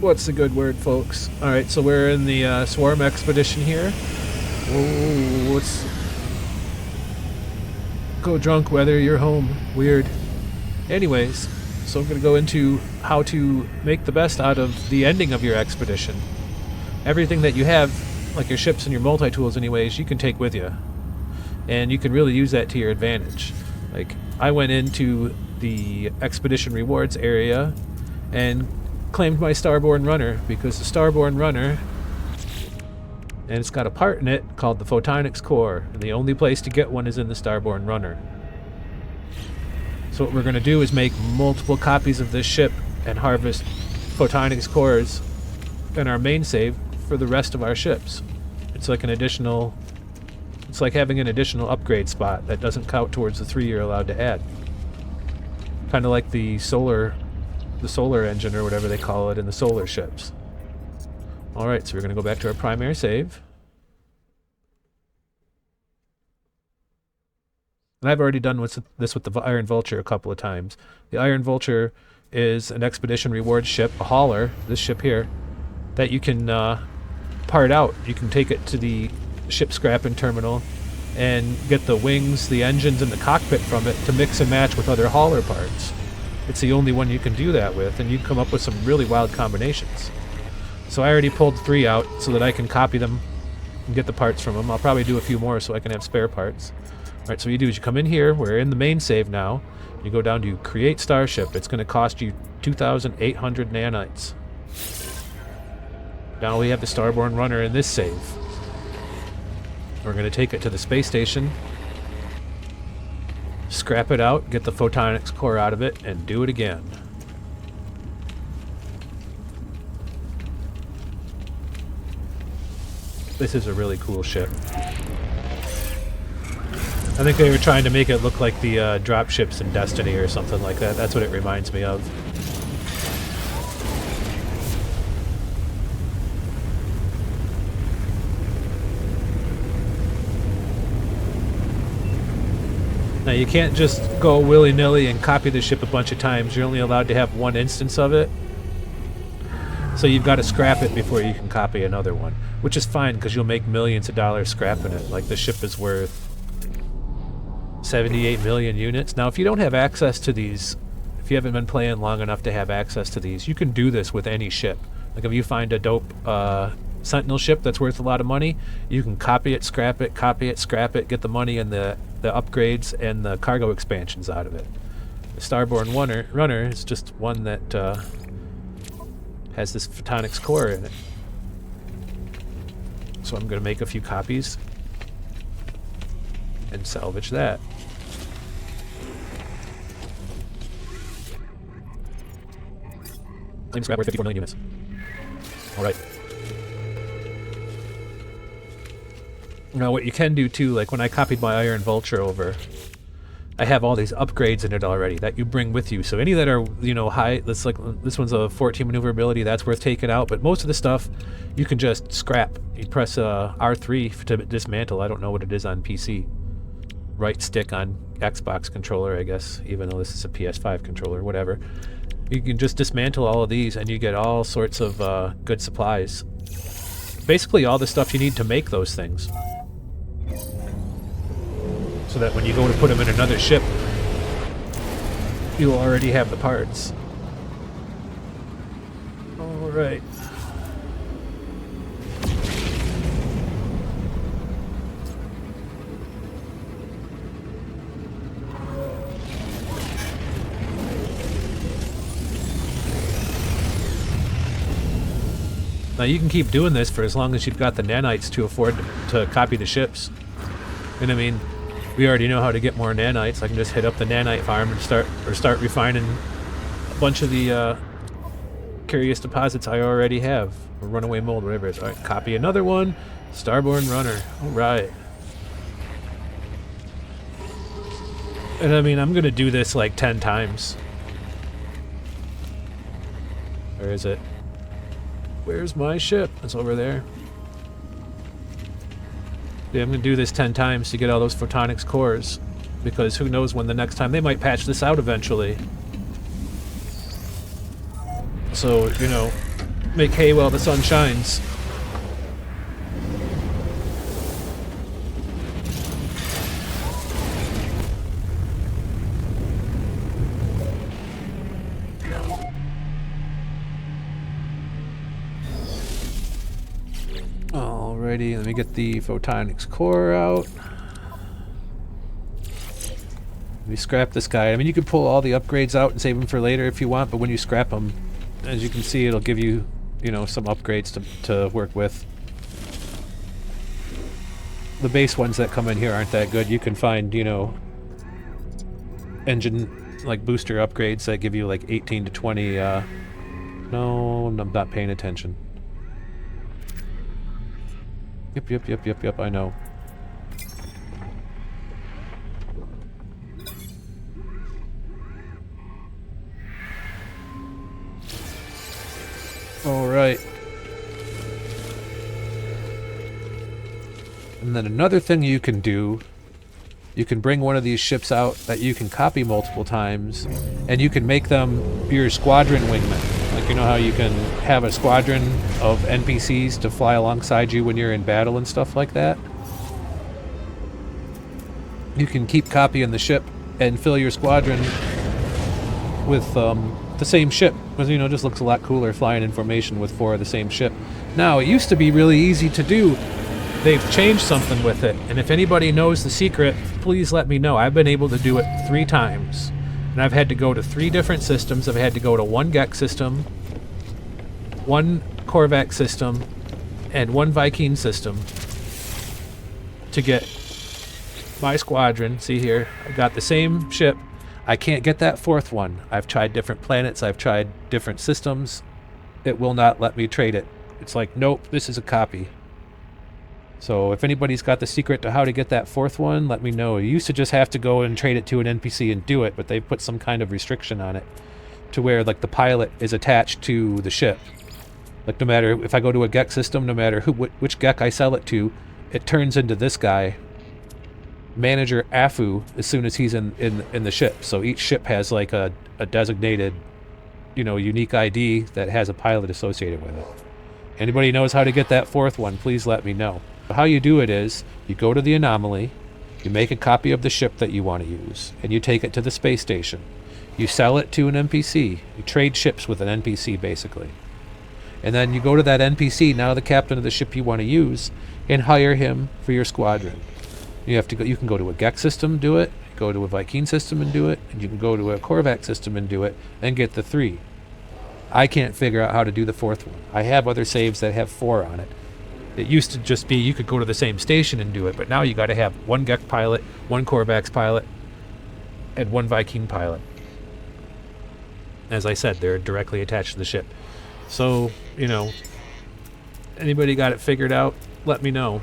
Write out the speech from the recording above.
what's the good word, folks? Alright, so we're in the Swarm Expedition here. Whoa, let's go drunk weather, you're home. Weird. Anyways, so I'm going to go into how to make the best out of the ending of your expedition. Everything that you have, like your ships and your multi-tools anyways, you can take with you. And you can really use that to your advantage. Like, I went into the expedition rewards area and claimed my Starborn Runner, because the Starborn Runner, and it's got a part in it called the Photonix core, and the only place to get one is in the Starborn Runner. So what we're going to do is make multiple copies of this ship and harvest Photonix cores in our main save for the rest of our ships. It's like an additional... It's like having an additional upgrade spot that doesn't count towards the 3 you're allowed to add. Kind of like the solar engine or whatever they call it in the solar ships. Alright, so we're going to go back to our primary save. And I've already done this with the Iron Vulture a couple of times. The Iron Vulture is an expedition reward ship, a hauler, this ship here, that you can part out. You can take it to the ship scrapping terminal and get the wings, the engines, and the cockpit from it to mix and match with other hauler parts. It's the only one you can do that with, and you can come up with some really wild combinations. So I already pulled 3 out so that I can copy them and get the parts from them. I'll probably do a few more so I can have spare parts. Alright, so what you do is you come in here, we're in the main save now, you go down to Create Starship. It's going to cost you 2,800 nanites. Now we have the Starborn Runner in this save. We're going to take it to the space station, scrap it out, get the Photonix core out of it, and do it again. This is a really cool ship. I think they were trying to make it look like the drop ships in Destiny or something like that. That's what it reminds me of. Now you can't just go willy-nilly and copy the ship a bunch of times. You're only allowed to have one instance of it. So you've got to scrap it before you can copy another one. Which is fine, because you'll make millions of dollars scrapping it. Like, the ship is worth 78 million units. Now if you don't have access to these, if you haven't been playing long enough to have access to these, you can do this with any ship. Like if you find a dope Sentinel ship that's worth a lot of money, you can copy it, scrap it, get the money and the upgrades and the cargo expansions out of it. The Starborn Runner is just one that has this Photonix core in it. So I'm going to make a few copies and salvage that. Claim scrap worth 54 million units. Alright. Now what you can do too, like when I copied my Iron Vulture over, I have all these upgrades in it already that you bring with you. So any that are, you know, high, that's like, this one's a 14 maneuverability, that's worth taking out, but most of the stuff you can just scrap. You press R3 to dismantle. I don't know what it is on PC. Right stick on Xbox controller, I guess, even though this is a PS5 controller, whatever. You can just dismantle all of these and you get all sorts of good supplies. Basically all the stuff you need to make those things. So that when you go to put them in another ship, you'll already have the parts. Alright. Now you can keep doing this for as long as you've got the nanites to afford to copy the ships. And I mean, we already know how to get more nanites. I can just hit up the nanite farm and start refining a bunch of the curious deposits I already have. Or runaway mold, whatever it is. Alright, copy another one. Starborn Runner. Alright. And I mean, I'm gonna do this like 10 times. Where is it? Where's my ship? It's over there. Yeah, I'm going to do this 10 times to get all those Photonix cores. Because who knows when the next time... They might patch this out eventually. So, you know... make hay while the sun shines. Alrighty, let me get the Photonix core out. Let me scrap this guy. I mean, you could pull all the upgrades out and save them for later if you want, but when you scrap them, as you can see, it'll give you, you know, some upgrades to work with. The base ones that come in here aren't that good. You can find, you know, engine, like, booster upgrades that give you, like, 18 to 20, no, I'm not paying attention. Yep, I know. Alright. And then another thing you can do, you can bring one of these ships out that you can copy multiple times, and you can make them your squadron wingmen. Like, you know how you can have a squadron of NPCs to fly alongside you when you're in battle and stuff like that? You can keep copying the ship and fill your squadron with the same ship, because, you know, it just looks a lot cooler flying in formation with 4 of the same ship. Now, it used to be really easy to do. They've changed something with it, and if anybody knows the secret, please let me know. I've been able to do it 3 times, and I've had to go to 3 different systems. I've had to go to 1 Gek system, 1 Korvax system, and 1 Viking system to get my squadron. See here, I've got the same ship. I can't get that 4th one. I've tried different planets, I've tried different systems. It will not let me trade it. It's like, nope, this is a copy. So if anybody's got the secret to how to get that 4th one, let me know. You used to just have to go and trade it to an NPC and do it, but they've put some kind of restriction on it to where, like, the pilot is attached to the ship. Like, no matter if I go to a Gek system, no matter which Gek I sell it to, it turns into this guy, Manager Afu, as soon as he's in the ship. So each ship has like a designated, you know, unique ID that has a pilot associated with it. Anybody knows how to get that 4th one, please let me know. How you do it is, you go to the anomaly, you make a copy of the ship that you want to use, and you take it to the space station. You sell it to an NPC. You trade ships with an NPC, basically. And then you go to that NPC, now the captain of the ship you want to use, and hire him for your squadron. You have to go. You can go to a Gek system, do it. Go to a Viking system and do it. And you can go to a Korvax system and do it, and get the 3. I can't figure out how to do the 4th one. I have other saves that have 4 on it. It used to just be you could go to the same station and do it, but now you got to have 1 Gek pilot, 1 Korvax pilot, and 1 Viking pilot. As I said, they're directly attached to the ship. So, you know, anybody got it figured out, let me know.